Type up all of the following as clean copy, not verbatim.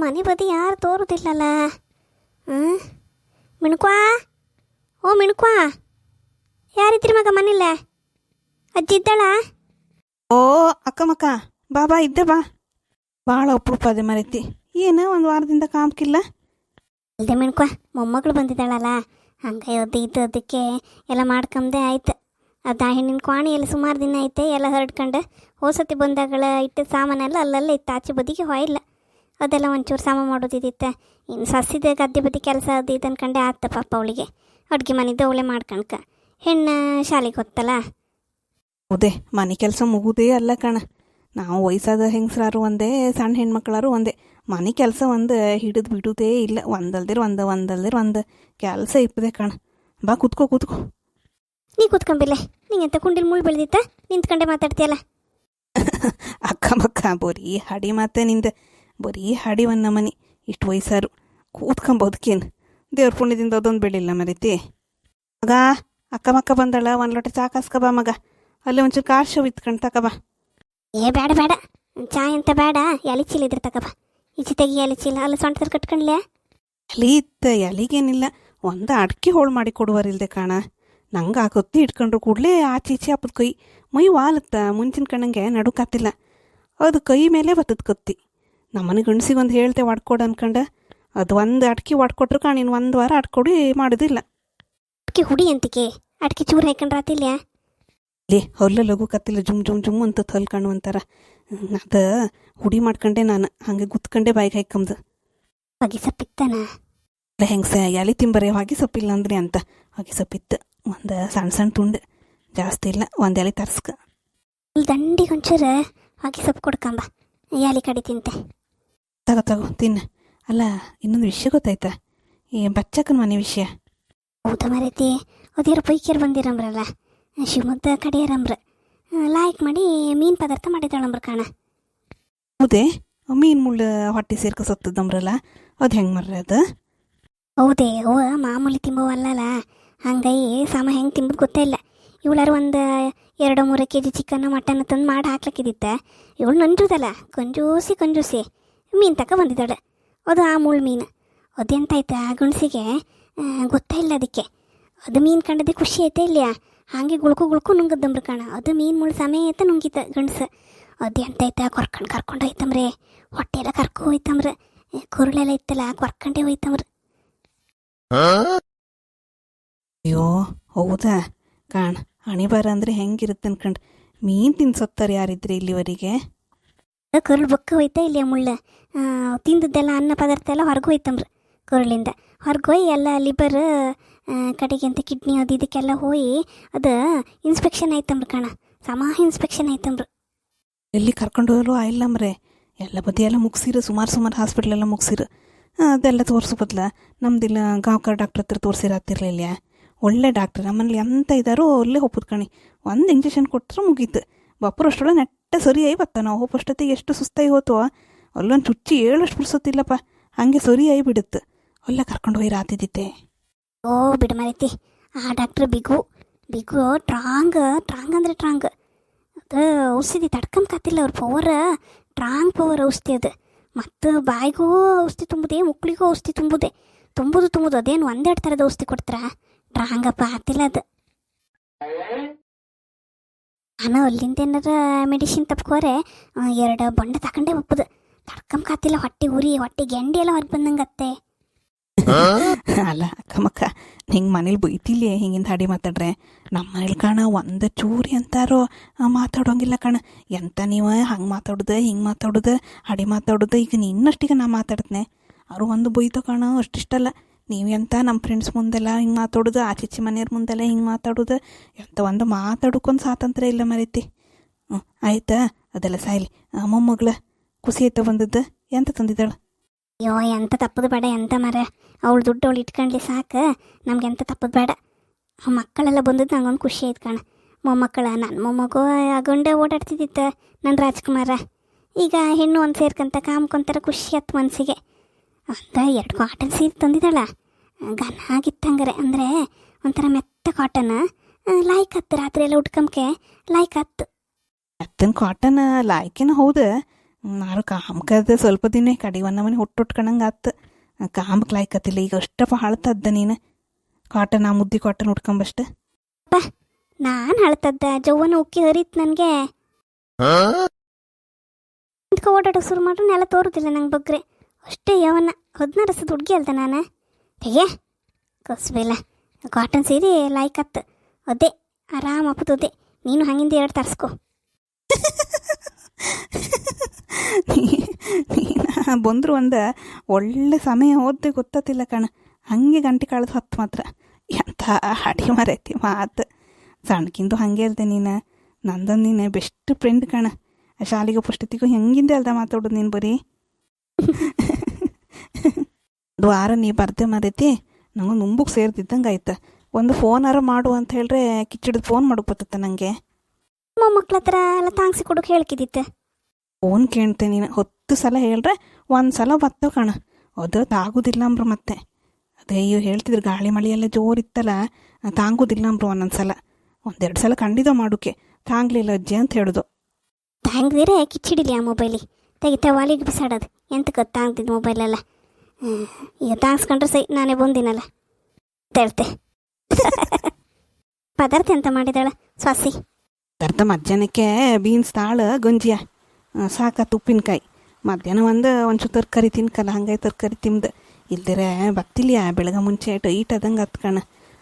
ಮನೆ ಬದಿ ಯಾರು ತೋರುದಿಲ್ಲಲ್ಲ. ಮಿಣ್ಕ್ವಾ, ಓ ಮಿಣ್ಕ್ವಾ, ಯಾರಿದ್ರಿ ಮಗ ಮನೇಲೆ? ಅಜ್ಜಿ ಇದ್ದಾಳ? ಓ ಅಕ್ಕಮಕ್ಕ, ಬಾ ಇದ್ದೆ ಬಾ. ಭಾಳ ಅಪರೂಪ ಅದೇ ಮರೈತಿ. ಏನು ಒಂದು ವಾರದಿಂದ ಕಾಮ್ಕಿಲ್ಲ? ಅಲ್ದೆ ಮಿಣ್ಕ್ವಾ, ಮೊಮ್ಮಗಳು ಬಂದಿದ್ದಾಳಲ್ಲ, ಹಂಗೆ ಅದಕ್ಕೆ ಎಲ್ಲ ಮಾಡ್ಕೊಂಡೆ ಆಯ್ತು. ಅದು ಹೆಣ್ಣಿನ ಕ್ವಾಣಿ ಎಲ್ಲ ಸುಮಾರು ದಿನ ಐತೆ, ಎಲ್ಲ ಹರಡ್ಕೊಂಡು ಹೋಸತಿ ಬಂದಾಗಳ ಇಟ್ಟು ಸಾಮಾನೆಲ್ಲ ಅಲ್ಲೆಲ್ಲ ಇತ್ತು, ಆಚೆ ಬದಿಗೆ ಹೊಯ್ಲ್ಲ. ಅದೆಲ್ಲ ಒಂಚೂರು ಸಾಮಾನು ಮಾಡೋದಿದ್ದಿತ್ತು. ಇನ್ನು ಸಸ್ಯದ ಗದ್ದೆ ಬದಿ ಕೆಲಸ ಅದು ಇದು ಅನ್ಕಂಡೆ ಆತ ಪಾಪ ಅವಳಿಗೆ. ಅಡುಗೆ ಮನೆದ್ದು ಅವಳೆ ಮಾಡ್ಕಣ್ಕ, ಹೆಣ್ಣು ಶಾಲೆಗೆ ಹೊತ್ತಲ್ಲ. ಹೌದೇ, ಮನೆ ಕೆಲಸ ಮುಗುದೇ ಅಲ್ಲ ಕಣ. ನಾವು ವಯಸ್ಸಾದ ಹೆಂಗಸ್ರಾರು ಒಂದೇ, ಸಣ್ಣ ಹೆಣ್ಮಕ್ಳಾರು ಒಂದೇ. ಮನೆ ಕೆಲಸ ಒಂದು ಹಿಡಿದು ಬಿಡುವುದೇ ಇಲ್ಲ. ಒಂದಲ್ದಿರ ಒಂದು ಕೆಲಸ ಇಪ್ಪದೆ ಕಣ. ಬಾ ಕೂತ್ಕೋ. ನೀ ಕೂತ್ಕೊಂಬಿಲ್ಲ, ನಿಂಗೆಂತ ಕುಂಡಿಲ್ ಮುಳ್ಳು ಬೆಳೆದಿತ್ತ, ನಿಂತ್ಕೊಂಡೆ ಮಾತಾಡ್ತೀಯಲ್ಲ. ಅಕ್ಕಮಕ್ಕ ಬರೀ ಹಾಡಿ ಮಾತೆ ನಿಂದ, ಬರೀ ಹಾಡಿ ಒಂದು ಮನೆ. ಇಷ್ಟು ವಯಸ್ಸಾರು ಕೂತ್ಕೊಂಬೋದಕ್ಕೇನು, ದೇವ್ರ ಪುಣ್ಯದಿಂದ ಅದೊಂದು ಬೆಳಿಲ್ಲ ಮರೀತಿ. ಮಗ, ಅಕ್ಕಮಕ್ಕ ಬಂದಳ, ಒಂದು ಲೋಟ ಚಾ ಕಾಸ್ಕ ಬಾ ಮಗ. ಅಲ್ಲೇ ಒಂಚೂರು ಕಾಶು ಇತ್ಕೊಂಡು ತಕ ಬಾ. ಏ ಬೇಡ ಚಾ ಅಂತ ಬೇಡ, ಎಲೆ ಚೀಲ ಇದ್ರೆ ತಕ ಬಾ. ಈಚೆ ತೆಗಿ ಎಲೆ ಚೀಲ, ಅಲ್ಲ ಸೊಂಟದಲ್ಲಿ ಕಟ್ಕೊಂಡ್ಲೆ. ಎಲೆ ಇತ್ತ, ಎಲಿಗೇನಿಲ್ಲ, ಒಂದು ಅಡ್ಕೆ ಹೋಳು ಮಾಡಿ ಕೊಡುವರಿಲ್ದೆ ಕಾಣ. ನಂಗೆ ಆ ಕೊತ್ತಿ ಇಟ್ಕೊಂಡ್ರು ಕೂಡಲೇ ಆಚೀಚೆ ಹಪ್ಪದ ಕೈ ಮೈ ವಾಲತ್ತ. ಮುಂಚಿನ ಕಣ್ಣಂಗೆ ನಡುಕಾತಿಲ್ಲ, ಅದು ಕೈ ಮೇಲೆ ಬತ್ತದ ಕತ್ತಿ. ನಮ್ಮನೆ ಗಂಡಸಿಗೆ ಒಂದು ಹೇಳ್ತೆ ಒಡ್ಕೊಡು ಅನ್ಕಂಡು, ಅದು ಒಂದು ಅಡ್ಕೆ ಒಡ್ಕೊಟ್ರು ಕಾಣ, ಇನ್ನು 1 ವಾರ ಅಡ್ಕೊಡಿ ಮಾಡೋದಿಲ್ಲ. ಅಡ್ಕೆ ಹುಡಿ ಅಂತಿಕೆ, ಅಡ್ಕೆ ಚೂರು ಹಾಕೊಂಡ್ರೆ ಆತಿಲ್ಲ. ಲೇ ಹೊಲ್ಲ ಲಘು ಕತ್ತಿಲ್ಲ, ಜುಮ್ ಅಂತ ಹೊಲ್ಕಣ್ಣು ಅಂತಾರ. ಅದು ಹುಡಿ ಮಾಡ್ಕೊಂಡೆ ನಾನು, ಹಂಗೆ ಗುತ್ಕೊಂಡೆ ಬಾಯಿಗೆ ಹಾಕಂದು. ಹೊಗೆ ಸೊಪ್ಪಿತ್ತನ? ಅಲ್ಲ ಹೆಂಗಸೆ, ಎಲೆ ತಿಂಬರೆ ಹೊಗೆ ಸೊಪ್ಪಿಲ್ಲ ಅಂದ್ರಿ ಅಂತ. ಹೊಗೆ ಸೊಪ್ಪಿತ್ತು, ಒಂದು ಸಣ್ಣ ತುಂಡು, ಜಾಸ್ತಿ ಇಲ್ಲ. 1 ಎಲೆ ತರ್ಸ್ಕ. ಇಲ್ಲಿ ದಂಡಿಗೆ ಒಂಚೂರು ಹೊಗೆ ಸೊಪ್ಪು ಕೊಡ್ಕಂಬ, ಎಲೆ ಕಡಿ ತಿಂತೆ. ತಗೋ ತಿನ್ನು. ಅಲ್ಲ, ಇನ್ನೊಂದು ವಿಷಯ ಗೊತ್ತಾಯ್ತಾ? ಈ ಬಚ್ಚಕ್ಕನ ಮನೆ ವಿಷಯ. ಹೌದಾ ಮರೈತಿ, ಅದೇರು ಪೈಕಿಯರು ಬಂದಿರಂಬ್ರಲ್ಲ, ಶಿವಮೊಗ್ಗ ಕಡೆಯರಂಬ್ರ, ಲಾಯ್ಕ್ ಮಾಡಿ ಮೀನು ಪದಾರ್ಥ ಮಾಡಿದ್ದಾಳಂಬ್ರ ಕಾಣ. ಹೌದೇ, ಮೀನು ಮುಳ್ಳು ಹೊಟ್ಟೆ ಸೇರ್ಕ ಸತ್ತದಂಬ್ರಲ್ಲ, ಅದು ಹೆಂಗೆ ಮರ್ರಿ ಅದು? ಹೌದೇ, ಅವ ಮಾಮೂಲಿ ತಿಂಬವಲ್ಲಲ್ಲ, ಹಂಗಾಗಿ ಸಾಮ ಹೆಂಗೆ ತಿಂಬೋದು ಗೊತ್ತೇ ಇಲ್ಲ. ಇವಳಾರು ಒಂದು 2-3 kg ಚಿಕನ್ ಮಟನ್ ತಂದು ಮಾಡಿ ಹಾಕ್ಲಕ್ಕಿದ್ದಿತ್ತ. ಇವಳು ನಂಜುದಲ್ಲ, ಕಂಜೂಸಿ ಮೀನು ತಕ ಬಂದಿದ್ದಾಳೆ. ಅದು ಆ ಮುಳ್ಳು ಮೀನು. ಅದೆಂತಾಯ್ತು ಆ ಗಂಡಸಿಗೆ ಗೊತ್ತೇ ಇಲ್ಲ ಅದಕ್ಕೆ. ಅದು ಮೀನು ಕಂಡದೆ ಖುಷಿ ಐತೆ ಇಲ್ಲ, ಹಾಗೆ ಗುಳ್ಕು ನುಂಗದಂಬ್ರ ಕಾಣ. ಅದು ಮೀನು ಮುಳ್ಳು ಸಮೇತ ನುಂಗಿತ ಗಂಡಸು. ಅದೆಂತಾಯ್ತ ಕರ್ಕೊಂಡು ಹೋಯ್ತಂಬ್ರೆ, ಹೊಟ್ಟೆ ಎಲ್ಲ ಕರ್ಕೊ ಹೋಯ್ತಂಬ್ರ, ಕುರುಳೆಲ್ಲ ಇತ್ತಲ್ಲ ಕೊರ್ಕೊಂಡೇ ಹೋಯ್ತಂಬ್ರ. ಅಯ್ಯೋ ಹೌದಾ ಕಾಣ, ಹಣಿಬಾರ ಅಂದರೆ ಹೆಂಗಿರುತ್ತೆ ಅನ್ಕಂಡು. ಮೀನು ತಿನ್ಸೋತ್ತಾರೆ ಯಾರಿದ್ರಿ ಇಲ್ಲಿವರೆಗೆ? ಕರುಳು ಬೊಕ್ಕ ಹೋಯ್ತಾ ಇಲ್ಲಿ ಮುಳ್ಳು ತಿಂದದ್ದೆಲ್ಲ ಅನ್ನ ಪದಾರ್ಥ ಎಲ್ಲ ಹೊರಗೆ ಹೋಯ್ತಂಬ್ರ. ಕರುಳಿಂದ ಹೊರಗೋಯ್ ಎಲ್ಲ ಲಿವರ್ ಕಡೆಗೆ ಅಂತ ಕಿಡ್ನಿ ಅದು ಇದಕ್ಕೆಲ್ಲ ಹೋಗಿ ಅದು ಇನ್ಸ್ಪೆಕ್ಷನ್ ಆಯ್ತಂಬ್ರ ಕಾಣ, ಇನ್ಸ್ಪೆಕ್ಷನ್ ಆಯ್ತಂಬ್ರ. ಎಲ್ಲಿ ಕರ್ಕೊಂಡು ಹೋಗಲು ಆಯಿಲ್ಲಂಬ್ರೆ, ಎಲ್ಲ ಬದಿಯೆಲ್ಲ ಮುಗಿಸಿರು, ಸುಮಾರು ಹಾಸ್ಪಿಟ್ಲೆಲ್ಲ ಮುಗಿಸಿರು. ಅದೆಲ್ಲ ತೋರಿಸೋ ಬದಲ ನಮ್ದಿಲ್ಲ ಗಾವ್ಕರ್ ಡಾಕ್ಟ್ರ್ ಹತ್ರ ತೋರಿಸಿರತ್ತಿರ್ಲಿಲ್ಲ. ಒಳ್ಳೆ ಡಾಕ್ಟ್ರ್, ನಮ್ಮಲ್ಲಿ ಎಂತ ಇದ್ದಾರೋ ಅಲ್ಲೇ ಒಪ್ಪುದು ಕಣಿ. 1 ಇಂಜೆಕ್ಷನ್ ಕೊಟ್ಟರೆ ಮುಗೀತು. ಬಪ್ಪರಷ್ಟೊಳಗೆ ನೆಟ್ಟ ಸರಿಯಾಗಿ ಬತ್ತ. ನಾವು ಹೋಗೋಷ್ಟೊತ್ತಿಗೆ ಎಷ್ಟು ಸುಸ್ತಾಗಿ ಹೋತೋ, ಅಲ್ಲೊಂದು ಚುಚ್ಚಿ 7 ಬಿಡ್ಸೋತಿಲ್ಲಪ್ಪ, ಹಾಗೆ ಸರಿಯಾಗಿ ಬಿಡುತ್ತೆ. ಅಲ್ಲ ಕರ್ಕೊಂಡು ಹೋಗಿ ರಾತಿದ್ದಿತ್ತೆ. ಓ ಬಿಡು ಮರೈತಿ, ಆ ಡಾಕ್ಟ್ರ್ ಬಿಗು ಟ್ರಾಂಗ್ ಅಂದರೆ ಟ್ರಾಂಗ್. ಅದು ಔಷಧಿ ತಡ್ಕೊಂಬಕತ್ತಿಲ್ಲ, ಅವ್ರ ಟ್ರಾಂಗ್ ಪವರ್ ಔಷಧಿ ಅದು. ಮತ್ತು ಬಾಯಿಗೂ ಔಷಧಿ ತುಂಬುದೇ, ಮುಕ್ಳಿಗೂ ಔಷಧಿ ತುಂಬುದು. ಅದೇನು 1-2 ಥರದ ಔಷಧಿ ಕೊಡ್ತಾರ, ಟ್ರಾಂಗಪ್ಪ ಆತಿಲ್ಲ ಅದು. ನಾನು ಅಲ್ಲಿಂದ ಏನಾರ ಮೆಡಿಸಿನ್ ತಪ್ಕೋರೆ 2 ಬಂಡೆ ತಗೊಂಡೇ ಒಪ್ಪುದು. ತಡ್ಕೊಂಬಕತ್ತಿಲ್ಲ, ಹೊಟ್ಟೆ ಉರಿ, ಹೊಟ್ಟೆ ಗೆಂಡಿ ಎಲ್ಲ ಹೊರಗೆ ಬಂದಂಗತ್ತೆ. ಅಲ್ಲ ಅಕ್ಕಮಕ್ಕ, ಹಿಂಗೆ ಮನೇಲಿ ಬೈತಿಲ್ಲ ಹಿಂಗಿಂದ ಹಾಡಿ ಮಾತಾಡ್ರೆ. ನಮ್ಮ ಮನೇಲಿ ಕಾಣ ಒಂದು ಚೂರಿ ಅಂತಾರೋ ಮಾತಾಡೋಂಗಿಲ್ಲ ಕಣ. ಎಂತ ನೀವು ಹಂಗೆ ಮಾತಾಡೋದು ಹಿಂಗೆ ಮಾತಾಡೋದು ಹಾಡಿ ಮಾತಾಡೋದು. ಈಗ ನಿನ್ನಷ್ಟಿಗೆ ನಾ ಮಾತಾಡ್ತೇನೆ, ಅವರು ಒಂದು ಬೈತೋ ಕಾಣ, ಅಷ್ಟಿಷ್ಟಲ್ಲ. ನೀವು ಎಂತ ನಮ್ಮ ಫ್ರೆಂಡ್ಸ್ ಮುಂದೆಲ್ಲ ಹಿಂಗೆ ಮಾತಾಡೋದು, ಆಚೀಚೆ ಮನೆಯವ್ರ ಮುಂದೆಲ್ಲ ಹಿಂಗೆ ಮಾತಾಡೋದು, ಎಂತ ಒಂದು ಮಾತಾಡೋಕ್ಕೊಂದು ಸ್ವಾತಂತ್ರ್ಯ ಇಲ್ಲ ಮರೀತಿ. ಆಯ್ತಾ, ಅದೆಲ್ಲ ಸಾಯ್ಲಿ. ಮೊಮ್ಮಗಳ ಖುಷಿ ಆಯ್ತಾ ಬಂದದ್ದು? ಎಂತ ತಂದಿದ್ದಾಳು? ಅಯ್ಯೋ ಎಂತ ತಪ್ಪದು ಬೇಡ, ಎಂತ ಮರ ಅವಳು ದುಡ್ಡು ಅವಳು ಇಟ್ಕೊಂಡ್ಲಿ ಸಾಕು, ನಮ್ಗೆ ಎಂತ ತಪ್ಪದು ಬೇಡ. ಆ ಮಕ್ಕಳೆಲ್ಲ ಬಂದದ್ದು ನಂಗೊಂದು ಖುಷಿ ಆಯ್ತು ಕಣ. ಮೊಮ್ಮಕ್ಕಳ, ನನ್ನ ಮೊಮ್ಮಗು ಆ ಗಂಡ ಓಡಾಡ್ತಿದ್ದಿತ್ತ ನನ್ನ ರಾಜ್ಕುಮಾರ. ಈಗ ಹೆಣ್ಣು ಒಂದು ಸೇರ್ಕಂತ ಕಾಮ್ಕೊಂತಾರ, ಖುಷಿ ಆಯ್ತು ಮನಸ್ಸಿಗೆ. ಒಂದು 2 ಕಾಟನ್ ಸೀರೆ ತಂದಿದ್ದಾಳ, ಘನ ಆಗಿತ್ತಂಗಾರೆ, ಅಂದರೆ ಒಂಥರ ಮೆತ್ತ ಕಾಟನ್. ಲಾಯ್ಕ್ ಹತ್ತು, ರಾತ್ರಿ ಎಲ್ಲ ಉಟ್ಕೊಂಬಕ್ಕೆ ಲಾಯ್ಕ್ ಹತ್ತು. ಅತ್ತನ ಕಾಟನ್ ಲಾಯ್ಕೇನ ಹೌದು, ನಾನು ಕಾಮಕದ ಸ್ವಲ್ಪ ದಿನ ಕಡೆ ಒಂದು ಮನೆ ಹುಟ್ಟುಟ್ಕೊಂಡಂಗೆ ಆತು ಕಾಮಕ್ಕೆ ಲಾಯ್ಕತ್ತಿಲ್ಲ ಈಗ ಅಷ್ಟಪ್ಪ ಹಾಳ್ತದ್ದ ನೀನು ಕಾಟನ್ ಆ ಮುದ್ದೆ ಕಾಟನ್ ಉಟ್ಕೊಂಬಷ್ಟು ನಾನು ಹೇಳ್ತದ್ದ ಜವ್ವನ ಉಕ್ಕಿ ಹರಿತ್ ನನಗೆ ಓಡಾಡೋ ಶುರು ಮಾಡ್ರೆ ನೆಲ ತೋರುದಿಲ್ಲ ನಂಗೆ ಬಗ್ರೆ ಅಷ್ಟೇ ಯವನ್ನ 16 ವರ್ಷದ ಹುಡುಗಿ ಅಲ್ದ ನಾನು ಹೇಗೆ ಕಸ್ಬೇಲ್ಲ ಕಾಟನ್ ಸೀರೆ ಲಾಯ್ಕತ್ತು ಅದೇ ಆರಾಮ ಅಪ್ಪದೊದ್ದೆ ನೀನು ಹಂಗಿಂದ 2 ತರಿಸ್ಕೊ ನೀನು ಬಂದ್ರು ಒಂದು ಒಳ್ಳೆ ಸಮಯ ಓದ್ದೆ ಗೊತ್ತಿಲ್ಲ ಕಣ ಹಾಗೆ ಗಂಟೆ ಕಳೆದು ಹೊತ್ತು ಮಾತ್ರ ಎಂಥ ಅಡಿ ಮರೈತಿ ಮಾತು ಸಣ್ಣಕ್ಕಿಂದು ಹಾಗೆ ಅಲ್ದೆ ನೀನು ನಂದೊಂದು ನೀನು ಬೆಸ್ಟ್ ಫ್ರೆಂಡ್ ಕಣ ಶಾಲೆಗೆ ಪುಷ್ಟತಿಗೂ ಹೆಂಗಿಂದೆ ಅಲ್ದ ಮಾತಾಡೋದು ನೀನು ಬರೀ ಒಂದು ವಾರ ನೀ ಬರ್ದೆ ಮರೈತಿ ನಂಗೆ ನುಂಬುಗೆ ಸೇರ್ತಿದ್ದಂಗೆ ಆಯ್ತು ಒಂದು ಫೋನಾರ ಮಾಡು ಅಂತ ಹೇಳ್ರೆ ಕಿಚ್ಚಿಡ್ದು ಫೋನ್ ಮಾಡೋಕೆ ಬರ್ತತ್ತ ನನಗೆ ಮೊಮ್ಮಕ್ಳ ಹತ್ರ ಎಲ್ಲ ತಾಂಗ್ಸಿ ಕೊಡೋಕೆ ಹೇಳ್ಕಿದ್ದಿತ್ತೆ ಫೋನ್ ಕೇಳ್ತೆ ನೀನು 10 ಸಲ ಹೇಳ್ರೆ 1 ಸಲ ಬರ್ತವೆ ಕಣ ಅದು ತಾಗೋದಿಲ್ಲ ಅಂಬ್ರು ಮತ್ತೆ ಅದೇ ಅಯ್ಯೋ ಹೇಳ್ತಿದ್ರು ಗಾಳಿ ಮಳೆ ಎಲ್ಲ ಜೋರಿತ್ತಲ್ಲ ತಾಂಗೋದಿಲ್ಲ ಅಂಬ್ರು ಒಂದೊಂದು ಸಲ 1-2 ಸಲ ಖಂಡಿತ ಮಾಡೋಕೆ ತಾಂಗ್ಲಿಲ್ಲ ಅಜ್ಜಿ ಅಂತ ಹೇಳೋದು ತಾಂಗ್ದಿರೇ ಕಿಚ್ಚಿಡಿಲಿ ಆ ಮೊಬೈಲಿಗೆ ತೆಗಿತಾ ವಾಲಿಗೆ ಬಿಸಾಡೋದು ಎಂತಕ್ಕೆ ತಾಂಗ್ತಿದ್ದು ಮೊಬೈಲೆಲ್ಲ ಈಗ ತಾಂಗ್ಸ್ಕೊಂಡ್ರೆ ಸೈ ನಾನೇ ಬಂದಿನಲ್ಲ ಅಂತ ಹೇಳ್ತೆ ಪದಾರ್ಥ ಎಂತ ಮಾಡಿದಾಳ ಸ್ವಾಸಿ ಅರ್ಧ ಮಧ್ಯಾಹ್ನಕ್ಕೆ ಬೀನ್ಸ್ ತಾಳು ಗಂಜಿಯ ಸಾಕತ್ತು ಉಪ್ಪಿನಕಾಯಿ ಮಧ್ಯಾಹ್ನ ಒಂಚೂರು ತರಕಾರಿ ತಿನ್ಕಲ್ಲ ಹಂಗಾಗಿ ತರಕಾರಿ ತಿಂದು ಇಲ್ದಿರೆ ಬತ್ತಿಲ್ಲ ಬೆಳಗ್ಗೆ ಮುಂಚೆ ಟೈಟ್ ಅದಂಗೆ ಹತ್ಕಣ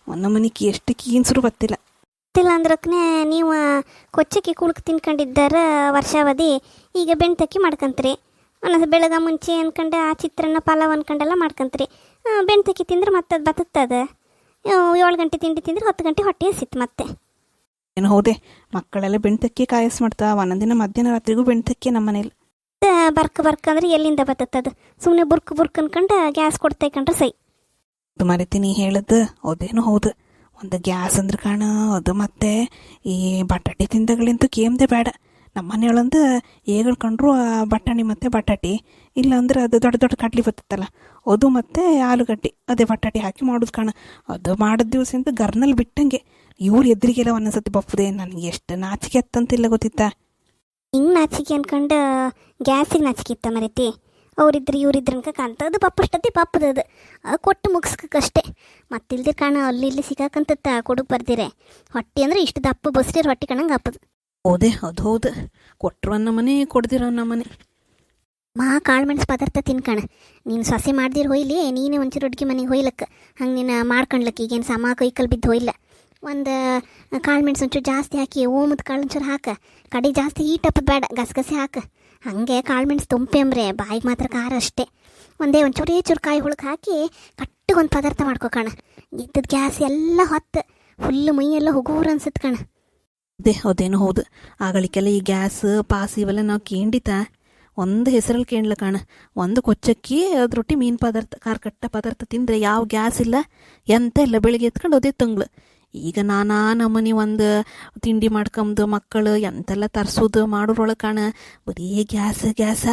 ಒಂದು ಮನೆಗೆ ಎಷ್ಟು ಕೀನ್ಸರು ಬತ್ತಿಲ್ಲ ಗೊತ್ತಿಲ್ಲ ಅಂದ್ರಕ್ಕನೆ ನೀವು ಕೊಚ್ಚಕ್ಕಿ ಕುಳ್ಕು ತಿನ್ಕೊಂಡಿದ್ದಾರ ವರ್ಷಾವಧಿ ಈಗ ಬೆಣ್ತಕ್ಕಿ ಮಾಡ್ಕೊಂತೀರಿ ಒಂದೊಂದು ಬೆಳಗ್ಗೆ ಮುಂಚೆ ಅನ್ಕಂಡು ಆ ಚಿತ್ರಾನ್ನ ಪಲಾವ್ ಅನ್ಕೊಂಡೆಲ್ಲ ಮಾಡ್ಕೊಂತೀರಿ ಬೆಣ್ತಕ್ಕಿ ತಿಂದ್ರೆ ಮತ್ತೆ ಅದು ಬತ್ತದ 7 ಗಂಟೆ ತಿಂಡಿ ತಿಂದ್ರೆ 10 ಗಂಟೆ ಹೊಟ್ಟೆ ಹಸಿತ್ತು ಮತ್ತೆ ಏನು ಹೌದೆ ಮಕ್ಕಳೆಲ್ಲ ಬೆಣ್ತಕ್ಕಿ ಕಾಯಸ್ ಮಾಡ್ತಾವ ಒಂದೊಂದಿನ ಮಧ್ಯಾಹ್ನ ರಾತ್ರಿಗೂ ಬೆಣ್ತಕ್ಕಿ ನಮ್ಮ ಮನೇಲಿ ಬರ್ಕ ಅಂದ್ರೆ ಎಲ್ಲಿಂದ ಬತ್ತದ ಸುಮ್ಮನೆ ಬುರ್ಕ್ ಅನ್ಕೊಂಡು ಗ್ಯಾಸ್ ಕೊಡ್ತೈಕೊಂಡ್ರೆ ಸೈ ಅದು ಮರಿತೀನಿ ಹೇಳದ್ದು ಅದೇನು ಹೌದು ಒಂದು ಗ್ಯಾಸ್ ಅಂದ್ರೆ ಕಾಣ ಅದು ಮತ್ತೆ ಈ ಬಟಾಟಿ ತಿಂದಗಳಿಂತೂ ಕೇಮ್ದೆ ಬೇಡ ನಮ್ಮ ಮನೆಯೊಳಂದು ಏಗಳು ಕಂಡ್ರು ಬಟಾಣಿ ಮತ್ತು ಬಟಾಟಿ ಇಲ್ಲಾಂದ್ರೆ ಅದು ದೊಡ್ಡ ದೊಡ್ಡ ಕಡ್ಲಿ ಬರ್ತತ್ತಲ್ಲ ಅದು ಮತ್ತು ಆಲೂಗಡ್ಡೆ ಅದೇ ಬಟಾಟಿ ಹಾಕಿ ಮಾಡೋದು ಕಾಣ ಅದು ಮಾಡಿದ ದಿವಸ ಅಂತ ಗರ್ನಲ್ಲಿ ಬಿಟ್ಟಂಗೆ ಇವ್ರು ಎದುರಿಗೆಲ್ಲ ಒಂದೊಂದ್ಸತಿ ಬಪ್ಪದೆ ನನಗೆ ಎಷ್ಟು ನಾಚಿಕೆ ಅತ್ತಂತಿಲ್ಲ ಗೊತ್ತಿತ್ತಾ ಹಿಂಗೆ ನಾಚಿಕೆ ಅನ್ಕೊಂಡು ಗ್ಯಾಸಿಗೆ ನಾಚಿಕೆ ಇತ್ತ ಮರೈತಿ ಅವರಿದ್ರು ಇವ್ರಿದ್ರು ಅನ್ಕ ಕಾಣ್ತದ ಪಪ್ಪಷ್ಟತಿ ಪಪ್ಪದದು ಕೊಟ್ಟು ಮುಗಿಸ್ಕಷ್ಟೇ ಮತ್ತಿಲ್ದಿರ್ ಕಾಣ ಅಲ್ಲಿ ಇಲ್ಲಿ ಸಿಕ್ಕಾಕಂತತ್ತ ಕೊಡಕ್ಕೆ ಬರ್ದಿರೆ ಹೊಟ್ಟೆ ಅಂದ್ರೆ ಇಷ್ಟು ದಪ್ಪ ಬಸ್ರಿರ್ ಹೊಟ್ಟೆ ಕಣಂಗೆ ಹಾಪದು ಹೌದೇ ಅದು ಹೌದು ಕೊಟ್ಟರು ನಮ್ಮನೆ ಕೊಡ್ದಿರೋ ನಮ್ಮನೆ ಕಾಳು ಮೆಣಸು ಪದಾರ್ಥ ತಿನ್ಕಣ ನೀನು ಸೊಸೆ ಮಾಡ್ದಿರ ಹೋಯ್ಲಿ ನೀನೇ ಒಂಚೂರು ಅಡುಗೆ ಮನೆಗೆ ಹೋಯ್ಲಕ್ಕೆ ಹಂಗೆ ನೀನು ಮಾಡ್ಕೊಂಡ್ಲಕ್ಕೆ ಈಗೇನು ಸಮ ಕೈಕಲ್ ಬಿದ್ದು ಹೋಯ್ಲ ಒಂದು ಕಾಳು ಮೆಣಸು ಒಂಚೂರು ಜಾಸ್ತಿ ಹಾಕಿ ಓಮದ ಕಾಳು ಒಂಚೂರು ಹಾಕ ಕಡೆ ಜಾಸ್ತಿ ಈಟಪ್ಪ ಬೇಡ ಗಸಗಸೆ ಹಾಕ ಹಾಗೆ ಕಾಳು ಮೆಣಸು ತುಂಬೆ ಅಂಬ್ರೆ ಬಾಯಿಗೆ ಮಾತ್ರ ಖಾರ ಅಷ್ಟೇ ಒಂಚೂರೇ ಚೂರು ಕಾಯಿ ಹುಳಕ್ಕೆ ಹಾಕಿ ಕಟ್ಟಿಗೊಂದು ಪದಾರ್ಥ ಮಾಡ್ಕೋಕಣ ಇದ್ದದ ಗ್ಯಾಸ್ ಎಲ್ಲ ಹೊತ್ತು ಫುಲ್ಲು ಮೈಯೆಲ್ಲ ಹೋಗೋರು ಅನ್ಸುತ್ತೆ ಕಣ ಅದೇನು ಹೌದು ಆಗಳಿಗೆಲ್ಲ ಈ ಗ್ಯಾಸ್ ಪಾಸ್ ಇವೆಲ್ಲ ನಾವು ಕೇಂಡಿತ ಒಂದು ಹೆಸರಲ್ಲಿ ಕೇಳಲ ಕಾಣ ಒಂದು ಕೊಚ್ಚಕ್ಕಿ ಅದ್ರ ರೊಟ್ಟಿ ಮೀನು ಪದಾರ್ಥ ಖಾರಕಟ್ಟ ಪದಾರ್ಥ ತಿಂದರೆ ಯಾವ ಗ್ಯಾಸ್ ಇಲ್ಲ ಎಂತ ಇಲ್ಲ ಬೆಳಿಗ್ಗೆ ಎತ್ಕೊಂಡು ಅದೇ ತಂಗ್ಳು ಈಗ ನಾನಾ ನಮ್ಮನೆ ಒಂದು ತಿಂಡಿ ಮಾಡ್ಕೊಂಬುದು ಮಕ್ಕಳು ಎಂತೆಲ್ಲ ತರಿಸೋದು ಮಾಡೋರೊಳಗೆ ಕಾಣ ಬರೀ ಗ್ಯಾಸ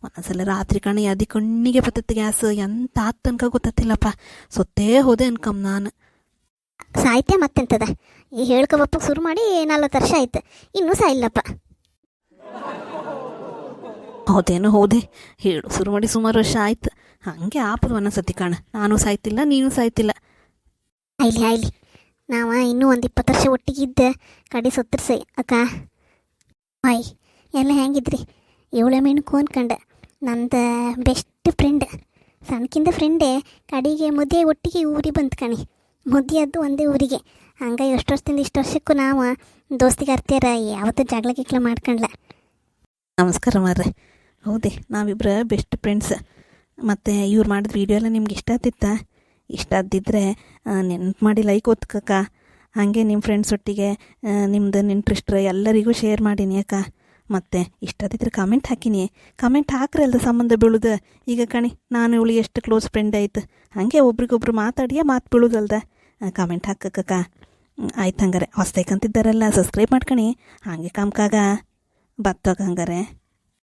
ಒಂದೊಂದ್ಸಲ ರಾತ್ರಿ ಕಾಣ ಅದಿ ಕಣ್ಣಿಗೆ ಬರ್ತೈತೆ ಗ್ಯಾಸ್ ಎಂತ ತನಕ ಗೊತ್ತಿಲ್ಲಪ್ಪ ಸೊತ್ತೇ ಹೋದೆ ಅನ್ಕಂಬ ನಾನು ಸಾಯ್ತೆ ಮತ್ತೆಂತದ ಈ ಹೇಳ್ಕೊಬಪ್ಪಗೆ ಶುರು ಮಾಡಿ 40 ವರ್ಷ ಆಯ್ತು ಇನ್ನೂ ಸಾಯಿಲ್ಲಪ್ಪ ಹೌದೇನೋ ಹೌದೇ ಹೇಳು ಶುರು ಮಾಡಿ ಸುಮಾರು ವರ್ಷ ಆಯ್ತು ಹಾಗೆ ಆಪದು ಒಂದೊಂದ್ಸತಿ ಕಾಣ ನಾನು ಸಾಯ್ತಿಲ್ಲ ನೀನು ಸಾಯ್ತಿಲ್ಲ ಆಯ್ಲಿ ನಾವು ಇನ್ನೂ ಒಂದು 20 ವರ್ಷ ಒಟ್ಟಿಗೆ ಇದ್ದೆ ಕಡೆ ಸೊತ್ತರ್ ಸೈ ಅಕ್ಕ ಆಯ್ ಎಲ್ಲ ಹೆಂಗಿದ್ರಿ 7 ಮೆಣಕು ಅನ್ಕಂಡೆ ನಂದು ಬೆಸ್ಟ್ ಫ್ರೆಂಡ್ ಸಣ್ಣಕಿಂದ ಫ್ರೆಂಡೇ ಕಡೆಗೆ ಮುದ್ದೆ ಒಟ್ಟಿಗೆ ಊರಿಗೆ ಬಂತು ಕಣಿ ಮುದ್ದೆ ಒಂದೇ ಊರಿಗೆ ಹಂಗೆ ಎಷ್ಟು ವರ್ಷದಿಂದ ಇಷ್ಟು ವರ್ಷಕ್ಕೂ ನಾವು ದೋಸ್ತಿಗೆ ಅರ್ತಿಯಾರ ಯಾವತ್ತೂ ಜಗಳ ಗಿಗ್ಲ ಮಾಡ್ಕೊಂಡ್ಲ ನಮಸ್ಕಾರ ಮಾರ್ರೆ ಹೌದೇ ನಾವಿಬ್ಬರು ಬೆಸ್ಟ್ ಫ್ರೆಂಡ್ಸ್ ಮತ್ತು ಇವ್ರು ಮಾಡಿದ ವಿಡಿಯೋ ಎಲ್ಲ ನಿಮ್ಗೆ ಇಷ್ಟ ಆದಿದ್ರೆ ನೆನ್ಪು ಮಾಡಿ ಲೈಕ್ ಒತ್ಕಕ್ಕ ಹಾಗೆ ನಿಮ್ಮ ಫ್ರೆಂಡ್ಸ್ ಒಟ್ಟಿಗೆ ನಿಮ್ದು ಇಂಟ್ರೆಸ್ಟ್ ಎಲ್ಲರಿಗೂ ಶೇರ್ ಮಾಡೀನಿ ಅಕ್ಕ ಮತ್ತು ಇಷ್ಟದಿದ್ರೆ ಕಮೆಂಟ್ ಹಾಕಿನಿ ಕಮೆಂಟ್ ಹಾಕ್ರೆ ಅಲ್ದ ಸಂಬಂಧ ಬೀಳುದು ಈಗ ಕಣಿ ನಾನು ಇವಳು ಎಷ್ಟು ಕ್ಲೋಸ್ ಫ್ರೆಂಡ್ ಆಯ್ತು ಹಾಗೆ ಒಬ್ರಿಗೊಬ್ರು ಮಾತಾಡಿಯೇ ಮಾತು ಬೀಳುದಲ್ದ ಕಮೆಂಟ್ ಹಾಕಕ್ಕ ಆಯ್ತು ಹಂಗಾರೆ ಹೊಸ್ತಾಯ್ಕಂತಿದ್ದಾರಲ್ಲ ಸಬ್ಸ್ಕ್ರೈಬ್ ಮಾಡ್ಕಣಿ ಹಾಗೆ ಕಾಮ್ಕಾಗ ಬತ್ತೋಗ ಹಂಗಾರೆ